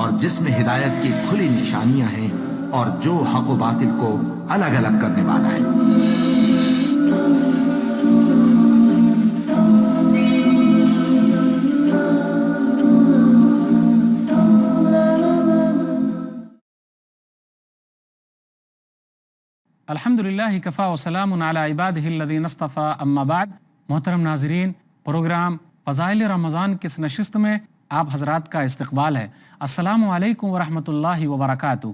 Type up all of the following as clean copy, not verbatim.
اور جس میں ہدایت کی کھلی نشانیاں ہیں اور جو حق و باطل کو الگ الگ کرنے والا ہے۔ الحمدللہ کفا وسلام علی عبادہ الذین اصطفیٰ اما بعد۔ محترم ناظرین، پروگرام فضائل رمضان کی اس نشست میں آپ حضرات کا استقبال ہے۔ السلام علیکم ورحمۃ اللہ وبرکاتہ۔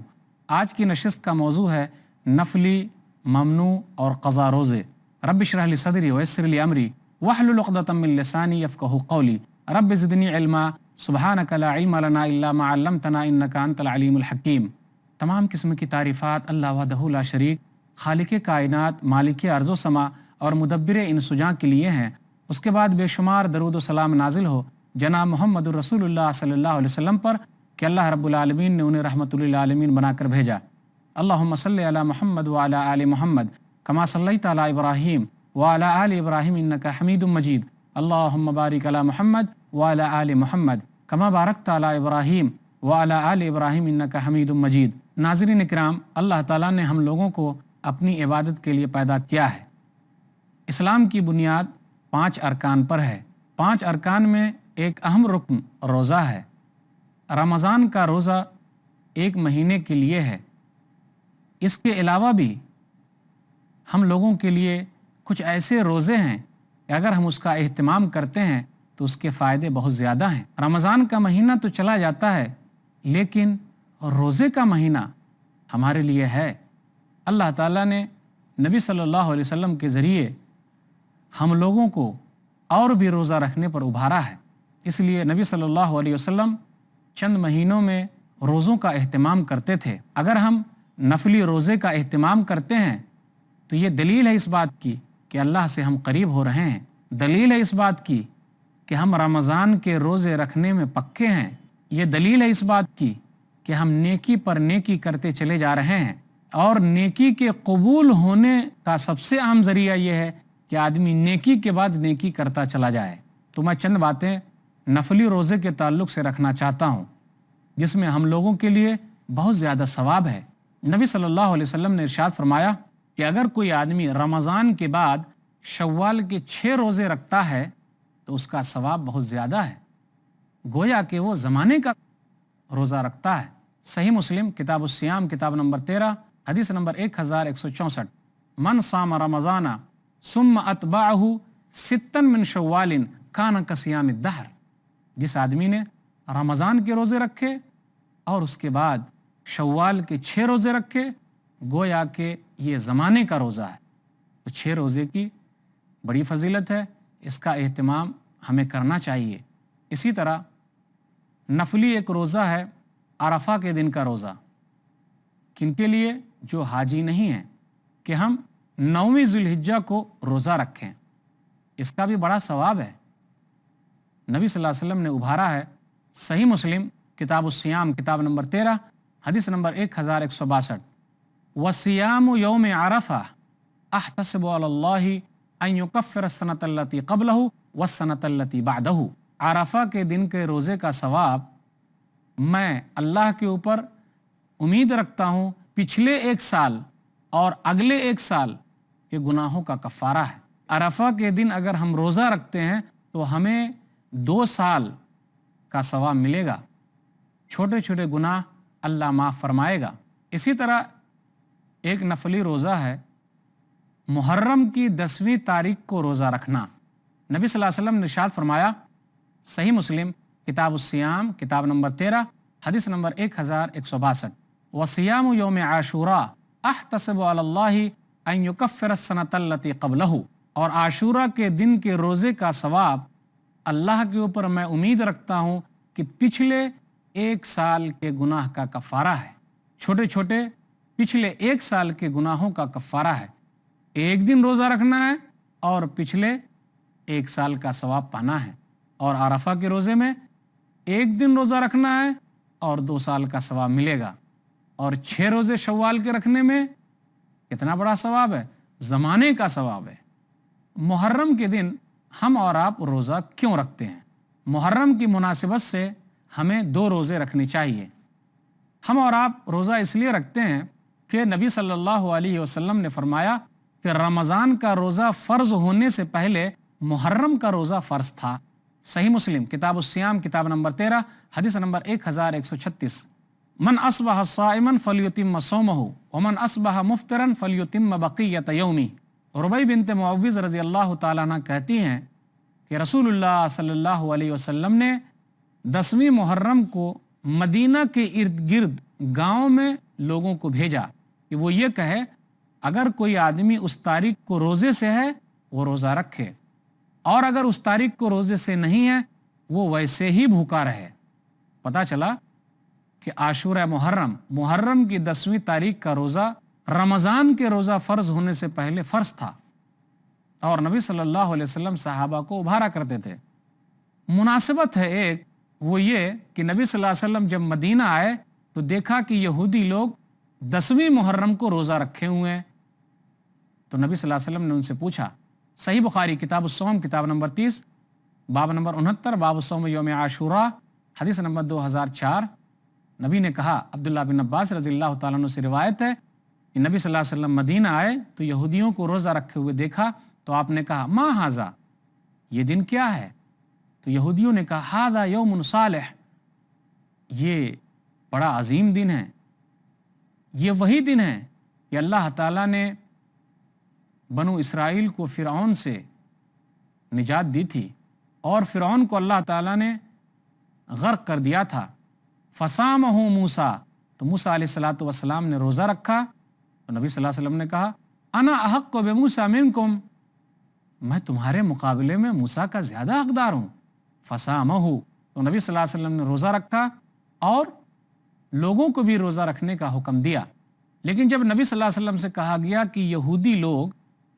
آج کی نشست کا موضوع ہے نفلی، ممنوع اور قضا روزے۔ رب اشرح لی صدری ویسر لی امری واحلل عقدۃ من لسانی یفقہوا قولی، رب زدنی علما سبحانک لا علم لنا الا ما علمتنا انک انت العلیم الحکیم۔ تمام قسم کی تعریفات اللہ وحدہ لا شریک، خالق کائنات، مالک ارض و سما اور مدبر ان سجاں کے لیے ہیں۔ اس کے بعد بے شمار درود و سلام نازل ہو جناب محمد الرسول اللہ صلی اللہ علیہ وسلم پر کہ اللہ رب العالمین نے انہیں رحمت للعالمین بنا کر بھیجا۔ اللہم صلی علی محمد وعلی آل محمد کما صلیت علی ابراہیم وعلی آل ابراہیم انک حمید مجید۔ اللہم بارک علی محمد وعلی آل محمد کما بارکت علی ابراہیم وعلی آل ابراہیم انک حمید مجید۔ ناظرین اکرام، اللہ تعالیٰ نے ہم لوگوں کو اپنی عبادت کے لیے پیدا کیا ہے۔ اسلام کی بنیاد 5 ارکان پر ہے۔ 5 ارکان میں ایک اہم رکن روزہ ہے۔ رمضان کا روزہ 1 مہینے کے لیے ہے۔ اس کے علاوہ بھی ہم لوگوں کے لیے کچھ ایسے روزے ہیں کہ اگر ہم اس کا اہتمام کرتے ہیں تو اس کے فائدے بہت زیادہ ہیں۔ رمضان کا مہینہ تو چلا جاتا ہے، لیکن روزے کا مہینہ ہمارے لیے ہے۔ اللہ تعالیٰ نے نبی صلی اللہ علیہ وسلم کے ذریعے ہم لوگوں کو اور بھی روزہ رکھنے پر ابھارا ہے۔ اس لیے نبی صلی اللہ علیہ وسلم چند مہینوں میں روزوں کا اہتمام کرتے تھے۔ اگر ہم نفلی روزے کا اہتمام کرتے ہیں تو یہ دلیل ہے اس بات کی کہ اللہ سے ہم قریب ہو رہے ہیں، دلیل ہے اس بات کی کہ ہم رمضان کے روزے رکھنے میں پکے ہیں، یہ دلیل ہے اس بات کی کہ ہم نیکی پر نیکی کرتے چلے جا رہے ہیں۔ اور نیکی کے قبول ہونے کا سب سے عام ذریعہ یہ ہے کہ آدمی نیکی کے بعد نیکی کرتا چلا جائے۔ تو میں چند باتیں نفلی روزے کے تعلق سے رکھنا چاہتا ہوں جس میں ہم لوگوں کے لیے بہت زیادہ ثواب ہے۔ نبی صلی اللہ علیہ وسلم نے ارشاد فرمایا کہ اگر کوئی آدمی رمضان کے بعد شوال کے 6 روزے رکھتا ہے تو اس کا ثواب بہت زیادہ ہے، گویا کہ وہ زمانے کا روزہ رکھتا ہے۔ صحیح مسلم کتاب الصیام کتاب نمبر 13 حدیث نمبر 1164۔ من صام رمضان ثم اتبعہ 6 من شوال کان کصیام الدہر۔ جس آدمی نے رمضان کے روزے رکھے اور اس کے بعد شوال کے 6 روزے رکھے، گویا کہ یہ زمانے کا روزہ ہے۔ تو 6 روزے کی بڑی فضیلت ہے، اس کا اہتمام ہمیں کرنا چاہیے۔ اسی طرح نفلی ایک روزہ ہے عرفہ کے دن کا روزہ، کن کے لیے؟ جو حاجی نہیں ہیں، کہ ہم 9ویں ذی الحجہ کو روزہ رکھیں۔ اس کا بھی بڑا ثواب ہے۔ نبی صلی اللہ علیہ وسلم نے ابھارا ہے، صحیح مسلم کتاب الصیام کتاب نمبر 13 حدیث نمبر 1162۔ وَصِيَامُ يَوْمِ عَرَفَةٍ أَحْتَسِبُ عَلَى اللَّهِ أَن يُكَفِّرَ السَّنَةَ الَّتِي قَبْلَهُ وَالسَّنَةَ الَّتِي بَعْدَهُ۔ عرفہ کے دن کے روزے کا ثواب میں اللہ کے اوپر امید رکھتا ہوں پچھلے 1 سال اور اگلے 1 سال کے گناہوں کا کفارہ ہے۔ عرفہ کے دن اگر ہم روزہ رکھتے ہیں تو ہمیں 2 سال کا ثواب ملے گا، چھوٹے چھوٹے گناہ اللہ معاف فرمائے گا۔ اسی طرح ایک نفلی روزہ ہے محرم کی 10ویں تاریخ کو روزہ رکھنا۔ نبی صلی اللہ علیہ وسلم نے ارشاد فرمایا، صحیح مسلم کتاب الصیام کتاب نمبر 13 حدیث نمبر 1162۔ وَصِيَامُ يَوْمِ عَاشُورَا أَحْتَسِبُ عَلَى اللَّهِ أَن يُكَفِّرَ السَّنَةَ الَّتِي قَبْلَهُ۔ اور عاشورہ کے دن کے روزے کا ثواب اللہ کے اوپر میں امید رکھتا ہوں کہ پچھلے 1 سال کے گناہ کا کفارہ ہے، چھوٹے چھوٹے پچھلے 1 سال کے گناہوں کا کفارہ ہے۔ 1 دن روزہ رکھنا ہے اور پچھلے 1 سال کا ثواب پانا ہے۔ اور عرفہ کے روزے میں 1 دن روزہ رکھنا ہے اور 2 سال کا ثواب ملے گا۔ اور 6 روزے شوال کے رکھنے میں کتنا بڑا ثواب ہے، زمانے کا ثواب ہے۔ محرم کے دن ہم اور آپ روزہ کیوں رکھتے ہیں؟ محرم کی مناسبت سے ہمیں 2 روزے رکھنے چاہیے۔ ہم اور آپ روزہ اس لیے رکھتے ہیں کہ نبی صلی اللہ علیہ وسلم نے فرمایا کہ رمضان کا روزہ فرض ہونے سے پہلے محرم کا روزہ فرض تھا۔ صحیح مسلم کتاب الصیام کتاب نمبر 13 حدیث نمبر 1136۔ من اصبح صائما فلیتم صومہ ومن اصبح مفطرا فلیتم بقیۃ یومہ۔ ربیع بنت معوذ رضی اللہ تعالیٰ عنہ کہتی ہیں کہ رسول اللہ صلی اللہ علیہ وسلم نے 10ویں محرم کو مدینہ کے ارد گرد گاؤں میں لوگوں کو بھیجا کہ وہ یہ کہے اگر کوئی آدمی اس تاریخ کو روزے سے ہے وہ روزہ رکھے، اور اگر اس تاریخ کو روزے سے نہیں ہے وہ ویسے ہی بھوکا رہے۔ پتہ چلا کہ عاشورہ محرم کی 10ویں تاریخ کا روزہ رمضان کے روزہ فرض ہونے سے پہلے فرض تھا، اور نبی صلی اللہ علیہ وسلم صحابہ کو ابھارا کرتے تھے۔ مناسبت ہے ایک، وہ یہ کہ نبی صلی اللہ علیہ وسلم جب مدینہ آئے تو دیکھا کہ یہودی لوگ 10ویں محرم کو روزہ رکھے ہوئے ہیں، تو نبی صلی اللہ علیہ وسلم نے ان سے پوچھا۔ صحیح بخاری کتاب الصوم کتاب نمبر 30 باب نمبر 69 باب الصوم یوم عاشوراء حدیث نمبر 2004۔ نبی نے کہا، عبداللہ بن عباس رضی اللہ تعالیٰ عنہ سے روایت ہے کہ نبی صلی اللہ علیہ وسلم مدینہ آئے تو یہودیوں کو روزہ رکھے ہوئے دیکھا تو آپ نے کہا ما ھذا، یہ دن کیا ہے؟ تو یہودیوں نے کہا ھذا یوم صالح، یہ بڑا عظیم دن ہے، یہ وہی دن ہے کہ اللہ تعالیٰ نے بنو اسرائیل کو فرعون سے نجات دی تھی، اور فرعون کو اللہ تعالیٰ نے غرق کر دیا تھا۔ فصامہ موسیٰ، تو موسیٰ علیہ السلام نے روزہ رکھا، تو نبی صلی اللہ علیہ وسلم نے کہا انا احق بموسیٰ منکم، میں تمہارے مقابلے میں موسیٰ کا زیادہ حقدار ہوں۔ فصامہ، تو نبی صلی اللہ علیہ وسلم نے روزہ رکھا اور لوگوں کو بھی روزہ رکھنے کا حکم دیا۔ لیکن جب نبی صلی اللہ علیہ وسلم سے کہا گیا کہ یہودی لوگ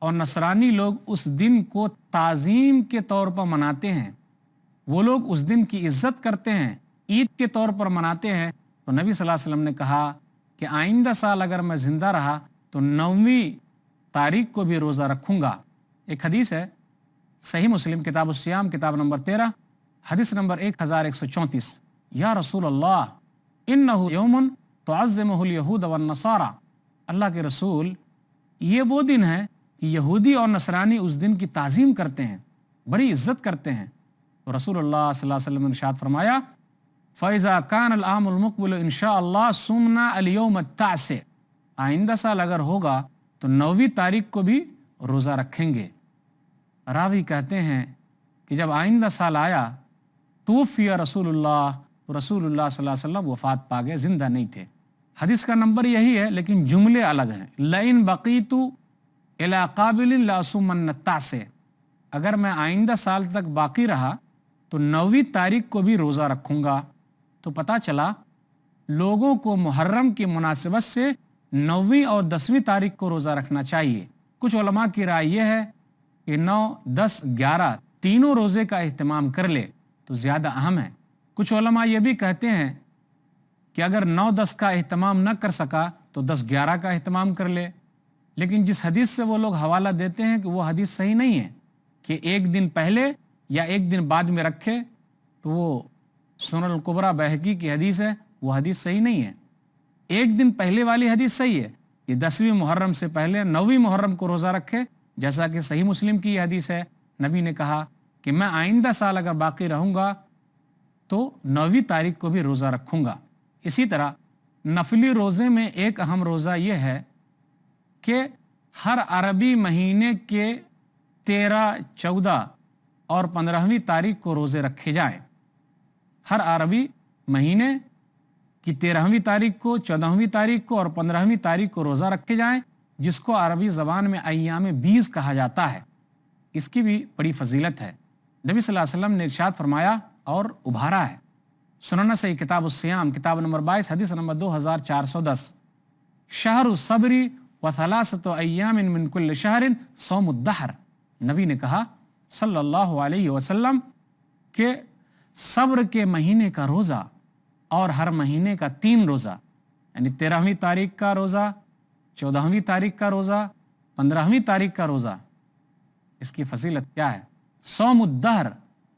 اور نصرانی لوگ اس دن کو تعظیم کے طور پر مناتے ہیں، وہ لوگ اس دن کی عزت کرتے ہیں، عید کے طور پر مناتے ہیں، تو نبی صلی اللہ علیہ وسلم نے کہا کہ آئندہ سال اگر میں زندہ رہا تو 9ویں تاریخ کو بھی روزہ رکھوں گا۔ ایک حدیث ہے صحیح مسلم کتاب الصیام کتاب نمبر 13 حدیث نمبر 1134۔ یا رسول اللہ انہ یوم تعظمہ الیہود والنصارى، اللہ کے رسول یہ وہ دن ہے کہ یہودی اور نصرانی اس دن کی تعظیم کرتے ہیں، بڑی عزت کرتے ہیں۔ تو رسول اللہ صلی اللہ علیہ وسلم نے ارشاد فرمایا فَإِذَا كَانَ الْعَامُ الْمُقْبِلُ إِنْ شَاءَ اللَّهُ صُمْنَا الْيَوْمَ التَّاسِعَ، آئندہ سال اگر ہوگا تو 9ویں تاریخ کو بھی روزہ رکھیں گے۔ راوی کہتے ہیں کہ جب آئندہ سال آیا توفی رسول اللہ، تو رسول اللہ صلی اللہ علیہ وسلم وفات پا گئے، زندہ نہیں تھے۔ حدیث کا نمبر یہی ہے لیکن جملے الگ ہیں۔ لَإِن بَقِيتُ إِلَىٰ قَابِلٍ لَأَصُومَنَّ التَّاسِعَ، اگر میں آئندہ سال تک باقی رہا تو 9ویں تاریخ کو بھی روزہ رکھوں گا۔ تو پتہ چلا لوگوں کو محرم کی مناسبت سے 9ویں اور 10ویں تاریخ کو روزہ رکھنا چاہیے۔ کچھ علماء کی رائے یہ ہے کہ 9، 10، 11 تینوں روزے کا اہتمام کر لے تو زیادہ اہم ہے۔ کچھ علماء یہ بھی کہتے ہیں کہ اگر 9، 10 کا اہتمام نہ کر سکا تو 10، 11 کا اہتمام کر لے، لیکن جس حدیث سے وہ لوگ حوالہ دیتے ہیں کہ وہ حدیث صحیح نہیں ہے کہ ایک دن پہلے یا ایک دن بعد میں رکھے، تو وہ سنن الکبریٰ بہقی کی حدیث ہے، وہ حدیث صحیح نہیں ہے۔ ایک دن پہلے والی حدیث صحیح ہے کہ 10ویں محرم سے پہلے 9ویں محرم کو روزہ رکھے، جیسا کہ صحیح مسلم کی یہ حدیث ہے۔ نبی نے کہا کہ میں آئندہ سال اگر باقی رہوں گا تو 9ویں تاریخ کو بھی روزہ رکھوں گا۔ اسی طرح نفلی روزے میں ایک اہم روزہ یہ ہے کہ ہر عربی مہینے کے 13، 14 اور 15ویں تاریخ کو روزے رکھے جائیں۔ ہر عربی مہینے کی 13ویں تاریخ کو، 14ویں تاریخ کو اور 15ویں تاریخ کو روزہ رکھے جائیں، جس کو عربی زبان میں ایام بیز کہا جاتا ہے۔ اس کی بھی بڑی فضیلت ہے۔ نبی صلی اللہ علیہ وسلم نے ارشاد فرمایا اور ابھارا ہے۔ سنن صحیح کتاب الصیام کتاب نمبر 22 حدیث نمبر 2410، شہر الصبر وثلاثۃ ایام من کل شہر صوم الدہر، نبی نے کہا صلی اللہ علیہ وسلم کہ صبر کے مہینے کا روزہ اور ہر مہینے کا 3 روزہ، یعنی 13ویں تاریخ کا روزہ، 14ویں تاریخ کا روزہ، 15ویں تاریخ کا روزہ، اس کی فضیلت کیا ہے؟ صوم الدہر،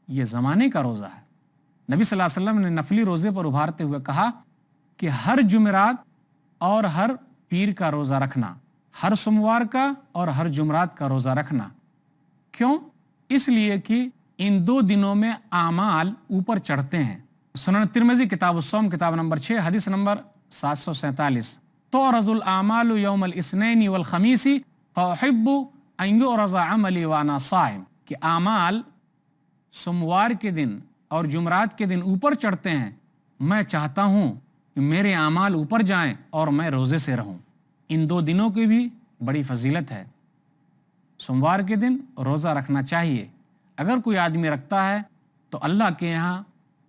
یہ زمانے کا روزہ ہے۔ نبی صلی اللہ علیہ وسلم نے نفلی روزے پر ابھارتے ہوئے کہا کہ ہر جمعرات اور ہر پیر کا روزہ رکھنا، ہر سوموار کا اور ہر جمعرات کا روزہ رکھنا۔ کیوں؟ اس لیے کہ ان دو دنوں میں اعمال اوپر چڑھتے ہیں۔ سنن ترمذی کتاب الصوم کتاب نمبر 6 حدیث نمبر 747، تعرض الاعمال یوم الاثنین والخمیس فاحب ان یعرض عملی وانا صائم، کہ اعمال سوموار کے دن اور جمعرات کے دن اوپر چڑھتے ہیں، میں چاہتا ہوں کہ میرے اعمال اوپر جائیں اور میں روزے سے رہوں۔ ان دو دنوں کی بھی بڑی فضیلت ہے۔ سوموار کے دن روزہ رکھنا چاہیے۔ اگر کوئی آدمی رکھتا ہے تو اللہ کے یہاں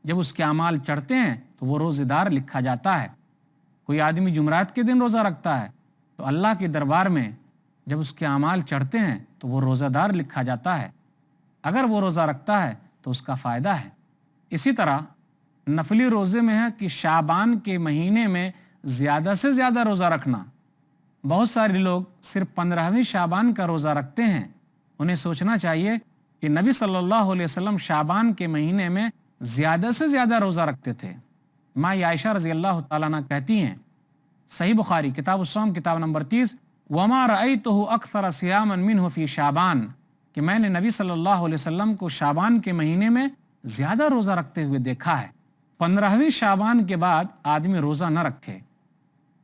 جب اس کے اعمال چڑھتے ہیں تو وہ روزے دار لکھا جاتا ہے۔ کوئی آدمی جمعرات کے دن روزہ رکھتا ہے تو اللہ کے دربار میں جب اس کے اعمال چڑھتے ہیں تو وہ روزہ دار لکھا جاتا ہے۔ اگر وہ روزہ رکھتا ہے تو اس کا فائدہ ہے۔ اسی طرح نفلی روزے میں ہے کہ شعبان کے مہینے میں زیادہ سے زیادہ روزہ رکھنا۔ بہت سارے لوگ صرف 15ویں شعبان کا روزہ رکھتے ہیں۔ انہیں سوچنا چاہیے کہ نبی صلی اللہ علیہ وسلم شعبان کے مہینے میں زیادہ سے زیادہ روزہ رکھتے تھے۔ ماں عائشہ رضی اللہ تعالیٰ عنہ کہتی ہیں، صحیح بخاری کتاب الصوم کتاب نمبر 30، وَمَا رَأَيْتُهُ أَكْثَرَ صِيَامًا مِنْهُ فِي شعبان، کہ میں نے نبی صلی اللہ علیہ وسلم کو شعبان کے مہینے میں زیادہ روزہ رکھتے ہوئے دیکھا ہے۔ 15ویں شعبان کے بعد آدمی روزہ نہ رکھے،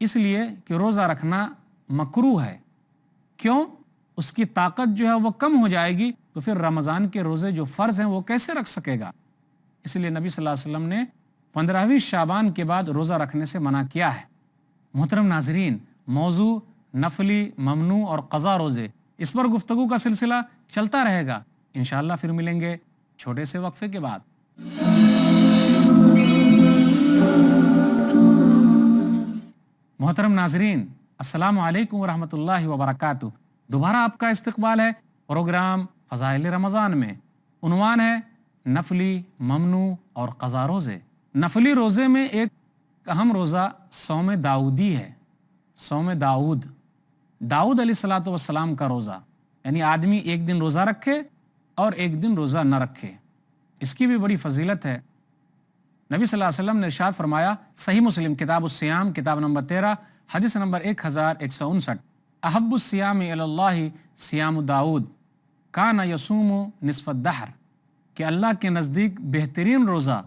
اس لیے کہ روزہ رکھنا مکروہ ہے۔ کیوں؟ اس کی طاقت جو ہے وہ کم ہو جائے گی، تو پھر رمضان کے روزے جو فرض ہیں وہ کیسے رکھ سکے گا؟ اس لیے نبی صلی اللہ علیہ وسلم نے 15ویں شعبان کے بعد روزہ رکھنے سے منع کیا ہے۔ محترم ناظرین، موضوع نفلی، ممنوع اور قضا روزے، اس پر گفتگو کا سلسلہ چلتا رہے گا۔ انشاءاللہ پھر ملیں گے چھوٹے سے وقفے کے بعد۔ محترم ناظرین، السلام علیکم ورحمۃ اللہ وبرکاتہ۔ دوبارہ آپ کا استقبال ہے پروگرام فضائل رمضان میں۔ عنوان ہے نفلی، ممنوع اور قضا روزے۔ نفلی روزے میں ایک اہم روزہ صوم داؤدی ہے۔ صوم داؤد علیہ السلام کا روزہ، یعنی آدمی ایک دن روزہ رکھے اور ایک دن روزہ نہ رکھے، اس کی بھی بڑی فضیلت ہے۔ نبی صلی اللہ علیہ وسلم نے ارشاد فرمایا، صحیح مسلم کتاب الصیام کتاب نمبر 13 حدیث نمبر 1159، احب الصیام الی اللہ صیام داؤد کان یصوم نصف الدہر، کہ اللہ کے نزدیک بہترین روزہ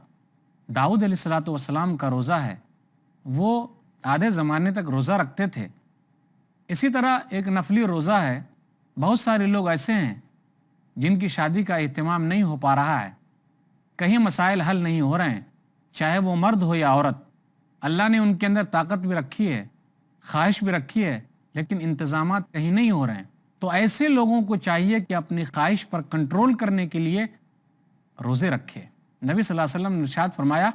داؤد علیہ السلام کا روزہ ہے، وہ آدھے زمانے تک روزہ رکھتے تھے۔ اسی طرح ایک نفلی روزہ ہے۔ بہت سارے لوگ ایسے ہیں جن کی شادی کا اہتمام نہیں ہو پا رہا ہے، کہیں مسائل حل نہیں ہو رہے ہیں، چاہے وہ مرد ہو یا عورت۔ اللہ نے ان کے اندر طاقت بھی رکھی ہے، خواہش بھی رکھی ہے، لیکن انتظامات کہیں نہیں ہو رہے ہیں۔ تو ایسے لوگوں کو چاہیے کہ اپنی خواہش پر کنٹرول کرنے کے لیے روزے رکھے۔ نبی صلی اللہ علیہ وسلم نے ارشاد فرمایا،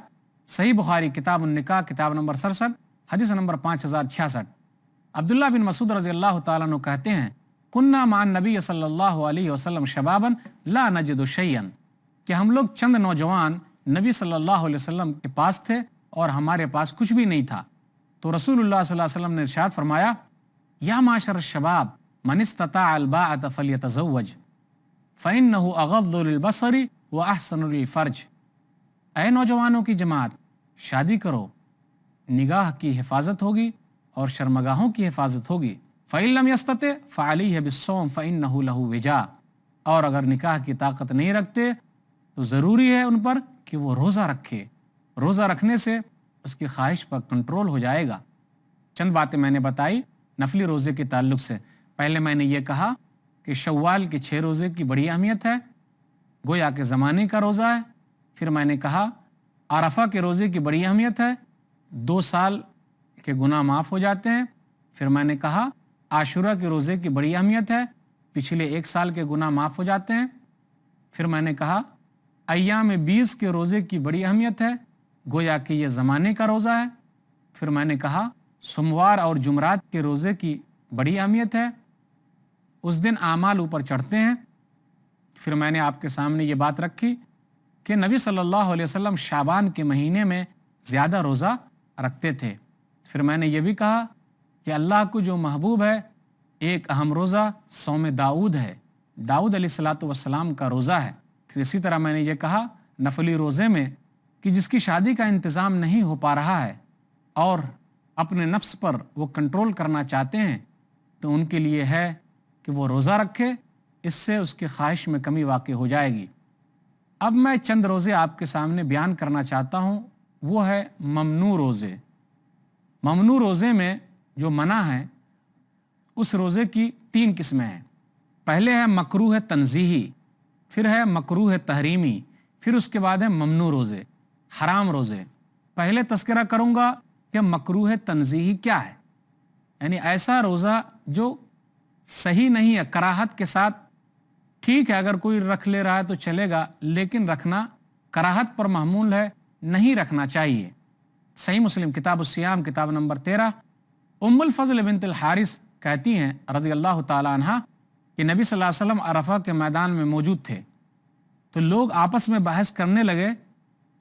صحیح بخاری کتاب النکاح کتاب نمبر 67 حدیث نمبر 5066، عبداللہ بن مسعود رضی اللہ تعالیٰ عنہ کہتے ہیں، کننا مع النبی صلی اللہ علیہ وسلم شبابا لا نجد شیئا، کہ ہم لوگ چند نوجوان نبی صلی اللہ علیہ وسلم کے پاس تھے اور ہمارے پاس کچھ بھی نہیں تھا۔ تو رسول اللہ صلی اللہ علیہ وسلم نے ارشاد فرمایا، یا معاشر الشباب من استطاع الباءۃ فلیتزوج فإنہ اغض للبصر واحسن للفرج، اے نوجوانوں کی جماعت، شادی کرو، نگاہ کی حفاظت ہوگی اور شرمگاہوں کی حفاظت ہوگی۔ فإن لم يستطع فعليه بالصوم فإنه له وجاء، اور اگر نکاح کی طاقت نہیں رکھتے تو ضروری ہے ان پر کہ وہ روزہ رکھے۔ روزہ رکھنے سے اس کی خواہش پر کنٹرول ہو جائے گا۔ چند باتیں میں نے بتائی نفلی روزے کے تعلق سے۔ پہلے میں نے یہ کہا کہ شوال کے 6 روزے کی بڑی اہمیت ہے، گویا کہ زمانے کا روزہ ہے۔ پھر میں نے کہا عرفہ کے روزے کی بڑی اہمیت ہے، 2 سال کے گناہ معاف ہو جاتے ہیں۔ پھر میں نے کہا عاشورہ کے روزے کی بڑی اہمیت ہے، پچھلے 1 سال کے گناہ معاف ہو جاتے ہیں۔ پھر میں نے کہا ایام 20 کے روزے کی بڑی اہمیت ہے، گویا کہ یہ زمانے کا روزہ ہے۔ پھر میں نے کہا سوموار اور جمعرات کے روزے کی بڑی اہمیت ہے، اس دن اعمال اوپر چڑھتے ہیں۔ پھر میں نے آپ کے سامنے یہ بات رکھی کہ نبی صلی اللہ علیہ وسلم شعبان کے مہینے میں زیادہ روزہ رکھتے تھے۔ پھر میں نے یہ بھی کہا کہ اللہ کو جو محبوب ہے ایک اہم روزہ صوم داؤد ہے، داؤد علیہ السلام کا روزہ ہے۔ پھر اسی طرح میں نے یہ کہا نفلی روزے میں کہ جس کی شادی کا انتظام نہیں ہو پا رہا ہے، اور اپنے نفس پر وہ کنٹرول کرنا چاہتے ہیں تو ان کے لیے ہے کہ وہ روزہ رکھے، اس سے اس کی خواہش میں کمی واقع ہو جائے گی۔ اب میں چند روزے آپ کے سامنے بیان کرنا چاہتا ہوں، وہ ہے ممنوع روزے۔ ممنوع روزے میں جو منع ہے اس روزے کی 3 قسمیں ہیں۔ پہلے ہے مکروہ تنزیہی، پھر ہے مکروہ تحریمی، پھر اس کے بعد ہے ممنوع روزے، حرام روزے۔ پہلے تذکرہ کروں گا کہ مکروہ تنزیہی کیا ہے، یعنی ایسا روزہ جو صحیح نہیں ہے، کراہت کے ساتھ۔ ٹھیک ہے اگر کوئی رکھ لے رہا ہے تو چلے گا، لیکن رکھنا کراہت پر محمول ہے، نہیں رکھنا چاہیے۔ صحیح مسلم کتاب الصیام کتاب نمبر 13، ام الفضل بنت الحارث کہتی ہیں رضی اللہ تعالی عنہ کہ نبی صلی اللہ علیہ وسلم عرفہ کے میدان میں موجود تھے تو لوگ آپس میں بحث کرنے لگے۔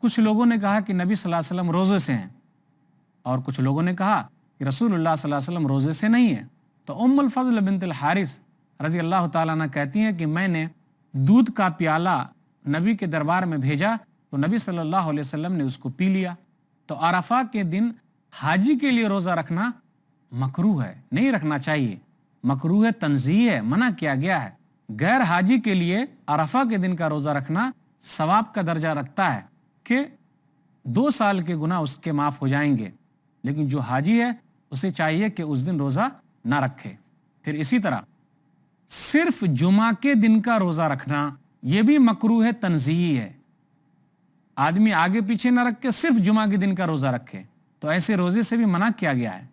کچھ لوگوں نے کہا کہ نبی صلی اللہ علیہ وسلم روزے سے ہیں، اور کچھ لوگوں نے کہا کہ رسول اللہ صلی اللہ علیہ وسلم روزے سے نہیں ہیں۔ تو ام الفضل بنت الحارث رضی اللہ تعالیٰ عنہ کہتی ہیں کہ میں نے دودھ کا پیالہ نبی کے دربار میں بھیجا تو نبی صلی اللہ علیہ وسلم نے اس کو پی لیا۔ تو عرفہ کے دن حاجی کے لیے روزہ رکھنا مکروہ ہے، نہیں رکھنا چاہیے، مکروہ تنزیہ ہے، منع کیا گیا ہے۔ غیر حاجی کے لیے عرفہ کے دن کا روزہ رکھنا ثواب کا درجہ رکھتا ہے کہ 2 سال کے گناہ اس کے معاف ہو جائیں گے، لیکن جو حاجی ہے اسے چاہیے کہ اس دن روزہ نہ رکھے۔ پھر اسی طرح صرف جمعہ کے دن کا روزہ رکھنا یہ بھی مکروہ تنزیہی ہے۔ آدمی آگے پیچھے نہ رکھ کے صرف جمعہ کے دن کا روزہ رکھے، تو ایسے روزے سے بھی منع کیا گیا ہے۔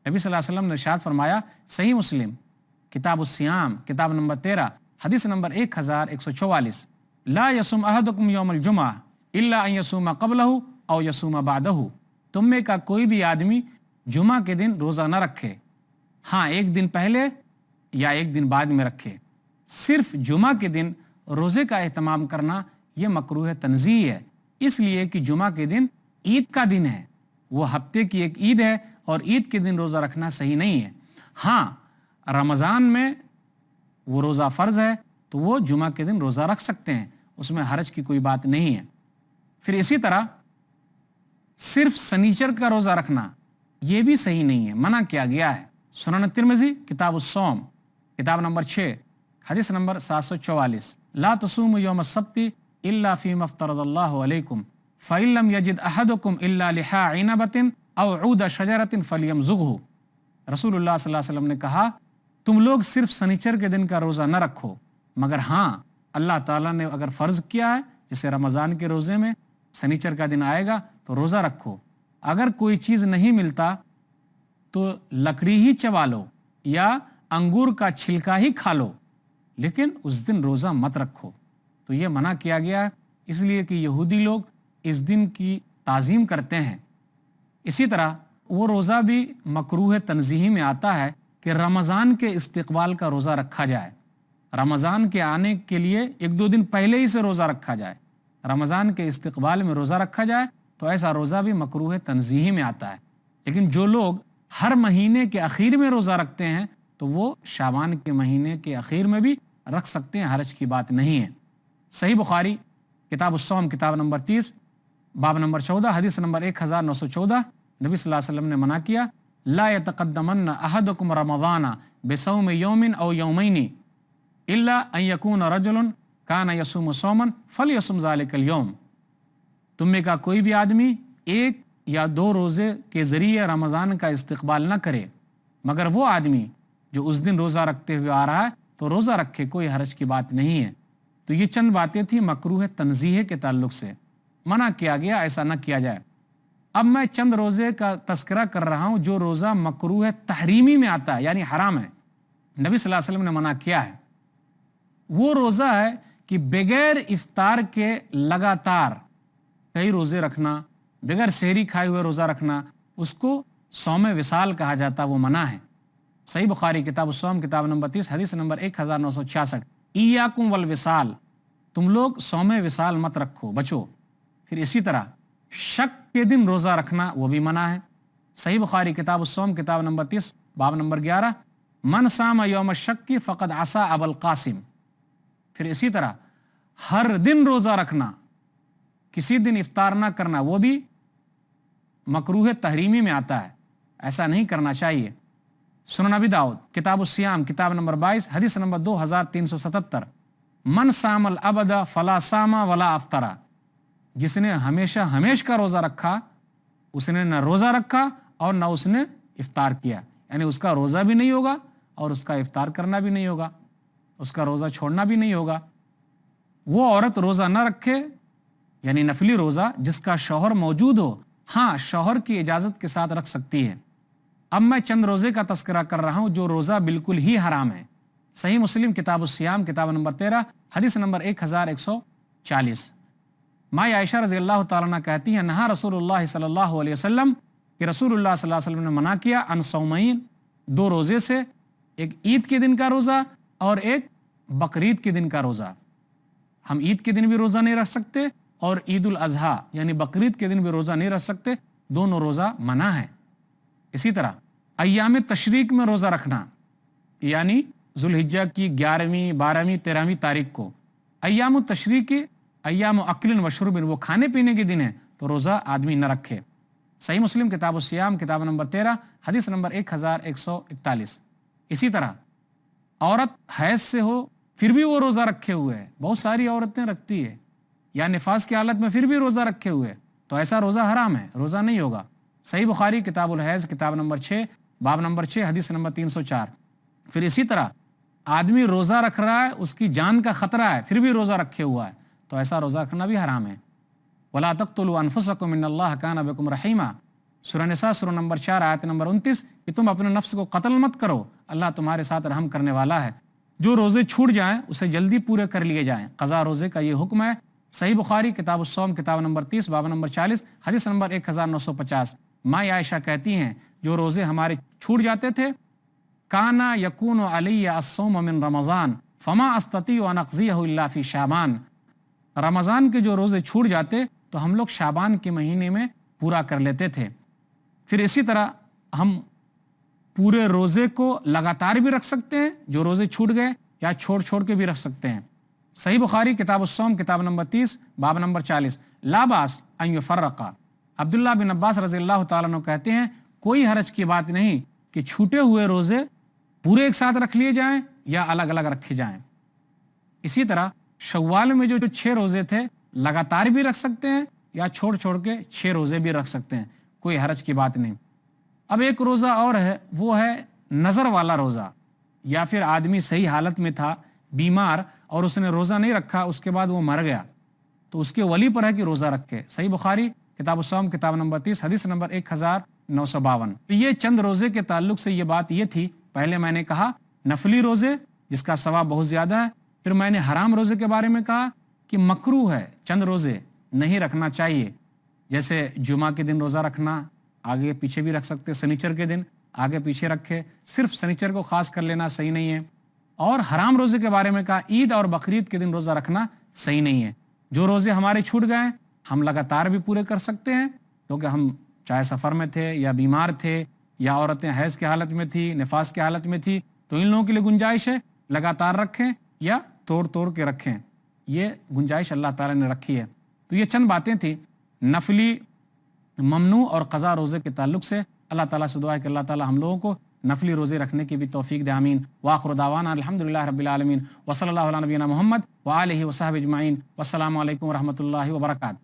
نبی صلی اللہ علیہ وسلم نے ارشاد فرمایا، صحیح مسلم کتاب الصیام کتاب نمبر 13 حدیث نمبر 1144، لا یصوم احدکم یوم الجمعہ الا ان یصوم قبلہ او یصوم بعدہ، تم میں کا کوئی بھی آدمی جمعہ کے دن روزہ نہ رکھے، ہاں ایک دن پہلے یا ایک دن بعد میں رکھے۔ صرف جمعہ کے دن روزے کا اہتمام کرنا یہ مکروہ تنزیہ ہے، اس لیے کہ جمعہ کے دن عید کا دن ہے، وہ ہفتے کی ایک عید ہے، اور عید کے دن روزہ رکھنا صحیح نہیں ہے۔ ہاں رمضان میں وہ روزہ فرض ہے تو وہ جمعہ کے دن روزہ رکھ سکتے ہیں، اس میں حرج کی کوئی بات نہیں ہے۔ پھر اسی طرح صرف سنیچر کا روزہ رکھنا یہ بھی صحیح نہیں ہے، منع کیا گیا ہے۔ سنن ترمذی کتاب الصوم کتاب نمبر 6 حدیث نمبر 744، لا تصوموا یوم السبت الا فیما افترض اللہ علیکم فإن لم یجد احدکم الا لحاء عنبۃ او عود شجرۃ فلیمضغہ۔ رسول اللہ صلی اللہ علیہ وسلم نے کہا تم لوگ صرف سنیچر کے دن کا روزہ نہ رکھو، مگر ہاں اللہ تعالیٰ نے اگر فرض کیا ہے جیسے رمضان کے روزے میں سنیچر کا دن آئے گا تو روزہ رکھو۔ اگر کوئی چیز نہیں ملتا تو لکڑی ہی چبا لو یا انگور کا چھلکا ہی کھا لو، لیکن اس دن روزہ مت رکھو۔ تو یہ منع کیا گیا ہے، اس لیے کہ یہودی لوگ اس دن کی تعظیم کرتے ہیں۔ اسی طرح وہ روزہ بھی مکروہ تنزیہی میں آتا ہے کہ رمضان کے استقبال کا روزہ رکھا جائے، رمضان کے آنے کے لیے 1-2 دن پہلے ہی سے روزہ رکھا جائے، رمضان کے استقبال میں روزہ رکھا جائے تو ایسا روزہ بھی مکروہ تنزیہی میں آتا ہے۔ لیکن جو لوگ ہر مہینے کے اخیر میں روزہ رکھتے ہیں تو وہ شعبان کے مہینے کے اخیر میں بھی رکھ سکتے ہیں، حرج کی بات نہیں ہے۔ صحیح بخاری کتاب الصوم کتاب نمبر 30 باب نمبر 14 حدیث نمبر 1914، نبی صلی اللہ علیہ وسلم نے منع کیا، لا يتقدمن احدکم رمضان بصوم یوم او یومین الا ان یکون رجل کان یصوم صوما فلیصم ذلک اليوم۔ تم میں کا کوئی بھی آدمی 1 یا 2 روزے کے ذریعے رمضان کا استقبال نہ کرے، مگر وہ آدمی جو اس دن روزہ رکھتے ہوئے آ رہا ہے تو روزہ رکھے، کوئی حرج کی بات نہیں ہے۔ تو یہ چند باتیں تھیں مکروہ تنزیہ کے تعلق سے، منع کیا گیا ایسا نہ کیا جائے۔ اب میں چند روزے کا تذکرہ کر رہا ہوں جو روزہ مکروہ تحریمی میں آتا ہے، یعنی حرام ہے، نبی صلی اللہ علیہ وسلم نے منع کیا ہے۔ وہ روزہ ہے کہ بغیر افطار کے لگاتار کئی روزے رکھنا، بغیر سحری کھائے ہوئے روزہ رکھنا، اس کو صوم وصال کہا جاتا، وہ منع ہے۔ صحیح بخاری کتاب الصوم کتاب نمبر 30 حدیث نمبر 1966، ایاکم والوصال، تم لوگ صوم وصال مت رکھو، بچو۔ پھر اسی طرح شک کے دن روزہ رکھنا وہ بھی منع ہے۔ صحیح بخاری کتاب الصوم کتاب نمبر 30 باب نمبر 11، من صام یوم الشک فقد عصى ابا القاسم۔ پھر اسی طرح ہر دن روزہ رکھنا، کسی دن افطار نہ کرنا، وہ بھی مکروہ تحریمی میں آتا ہے، ایسا نہیں کرنا چاہیے۔ سنن ابی داؤد کتاب الصیام کتاب نمبر 22 حدیث نمبر 2377، من صام الابد فلا صام ولا افطرا، جس نے ہمیشہ کا روزہ رکھا اس نے نہ روزہ رکھا اور نہ اس نے افطار کیا، یعنی اس کا روزہ بھی نہیں ہوگا اور اس کا افطار کرنا بھی نہیں ہوگا، اس کا روزہ چھوڑنا بھی نہیں ہوگا۔ وہ عورت روزہ نہ رکھے یعنی نفلی روزہ جس کا شوہر موجود ہو، ہاں شوہر کی اجازت کے ساتھ رکھ سکتی ہے۔ اب میں چند روزے کا تذکرہ کر رہا ہوں جو روزہ بالکل ہی حرام ہے۔ صحیح مسلم کتاب الصیام کتاب نمبر 13 حدیث نمبر 1140، ماں عائشہ رضی اللہ تعالیٰ عنہ کہتی ہیں نہا رسول اللہ صلی اللہ علیہ وسلم کہ رسول اللہ صلی اللہ علیہ وسلم نے منع کیا ان صومین، 2 روزے سے، ایک عید کے دن کا روزہ اور ایک بقرعید کے دن کا روزہ۔ ہم عید کے دن بھی روزہ نہیں رکھ سکتے اور عید الاضحیٰ یعنی بقرعید کے دن بھی روزہ نہیں رکھ سکتے، دونوں روزہ منع ہے۔ اسی طرح ایام تشریق میں روزہ رکھنا، یعنی ذوالحجہ کی 11ویں 12ویں 13ویں تاریخ کو ایام التشریق ایام اکل و شرب، وہ کھانے پینے کے دن ہے تو روزہ آدمی نہ رکھے۔ صحیح مسلم کتاب الصیام کتاب نمبر 13 حدیث نمبر 1141۔ اسی طرح عورت حیض سے ہو پھر بھی وہ روزہ رکھے ہوئے ہے، بہت ساری عورتیں رکھتی ہے، یا نفاس کی حالت میں پھر بھی روزہ رکھے ہوئے، تو ایسا روزہ حرام ہے، روزہ نہیں ہوگا۔ صحیح بخاری کتاب الحیض کتاب نمبر 6 باب نمبر 6 حدیث نمبر 304۔ پھر اسی طرح آدمی روزہ رکھ رہا ہے، اس کی جان کا خطرہ ہے، پھر بھی روزہ رکھے ہوا ہے، تو ایسا روزہ رکھنا بھی حرام ہے۔ وَلَا تَقْتُلُوا أَنفُسَكُمْ إِنَّ اللَّهَ كَانَ بِكُمْ رَحِيمًا، سورہ نساء سورہ نمبر 4 آیت نمبر 29، کہ تم اپنے نفس کو قتل مت کرو، اللہ تمہارے ساتھ رحم کرنے والا ہے۔ جو روزے چھوٹ جائیں اسے جلدی پورے کر لیے جائیں، قضا روزے کا یہ حکم ہے۔ صحیح بخاری کتاب الصوم کتاب نمبر 30 باب نمبر 40 حدیث نمبر 1950، ماں عائشہ کہتی ہیں جو روزے ہمارے چھوٹ جاتے تھے، کانا یکون علی الصوم من رمضان فما استطیع ان اقضیہ الا فی شعبان، رمضان کے جو روزے چھوٹ جاتے تو ہم لوگ شعبان کے مہینے میں پورا کر لیتے تھے۔ پھر اسی طرح ہم پورے روزے کو لگاتار بھی رکھ سکتے ہیں، جو روزے چھوٹ گئے، یا چھوڑ کے بھی رکھ سکتے ہیں۔ صحیح بخاری کتاب الصوم کتاب نمبر 30 باب نمبر 40، لا باس ان یفرقا، عبداللہ بن عباس رضی اللہ تعالیٰ عنہ کہتے ہیں کوئی حرج کی بات نہیں کہ چھوٹے ہوئے روزے پورے ایک ساتھ رکھ لیے جائیں یا الگ الگ رکھے جائیں۔ اسی طرح شوال میں جو 6 روزے تھے لگاتار بھی رکھ سکتے ہیں یا چھوڑ کے 6 روزے بھی رکھ سکتے ہیں، کوئی حرج کی بات نہیں۔ اب ایک روزہ اور ہے، وہ ہے نظر والا روزہ، یا پھر آدمی صحیح حالت میں تھا بیمار اور اس نے روزہ نہیں رکھا، اس کے بعد وہ مر گیا، تو اس کے ولی پر ہے کہ روزہ رکھے۔ صحیح بخاری کتاب الصوم کتاب نمبر 30 حدیث نمبر 1952۔ تو یہ چند روزے کے تعلق سے یہ بات یہ تھی، پہلے میں نے کہا نفلی روزے جس کا ثواب بہت زیادہ ہے، پھر میں نے حرام روزے کے بارے میں کہا کہ مکروہ ہے، چند روزے نہیں رکھنا چاہیے، جیسے جمعہ کے دن روزہ رکھنا، آگے پیچھے بھی رکھ سکتے، سنیچر کے دن آگے پیچھے رکھے، صرف سنیچر کو خاص کر لینا صحیح نہیں ہے۔ اور حرام روزے کے بارے میں کہا عید اور بقرعید کے دن روزہ رکھنا صحیح نہیں ہے۔ جو روزے ہمارے چھوٹ گئے ہم لگاتار بھی پورے کر سکتے ہیں، کیونکہ ہم چاہے سفر میں تھے یا بیمار تھے یا عورتیں حیض کی حالت میں تھی، نفاس کی حالت میں تھی، تو ان لوگوں کے لیے گنجائش ہے لگاتار رکھیں یا توڑ کے رکھیں، یہ گنجائش اللہ تعالیٰ نے رکھی ہے۔ تو یہ چند باتیں تھیں نفلی، ممنوع اور قضا روزے کے تعلق سے۔ اللہ تعالیٰ سے دعا ہے کہ اللہ تعالیٰ ہم لوگوں کو نفلی روزے رکھنے کی بھی توفیق دے، آمین۔ وآخر دعوانا الحمدللہ رب العالمین، وصلی اللہ علی نبینا محمد وآلہ وصحبہ اجمعین، والسلام علیکم ورحمۃ اللہ وبرکاتہ۔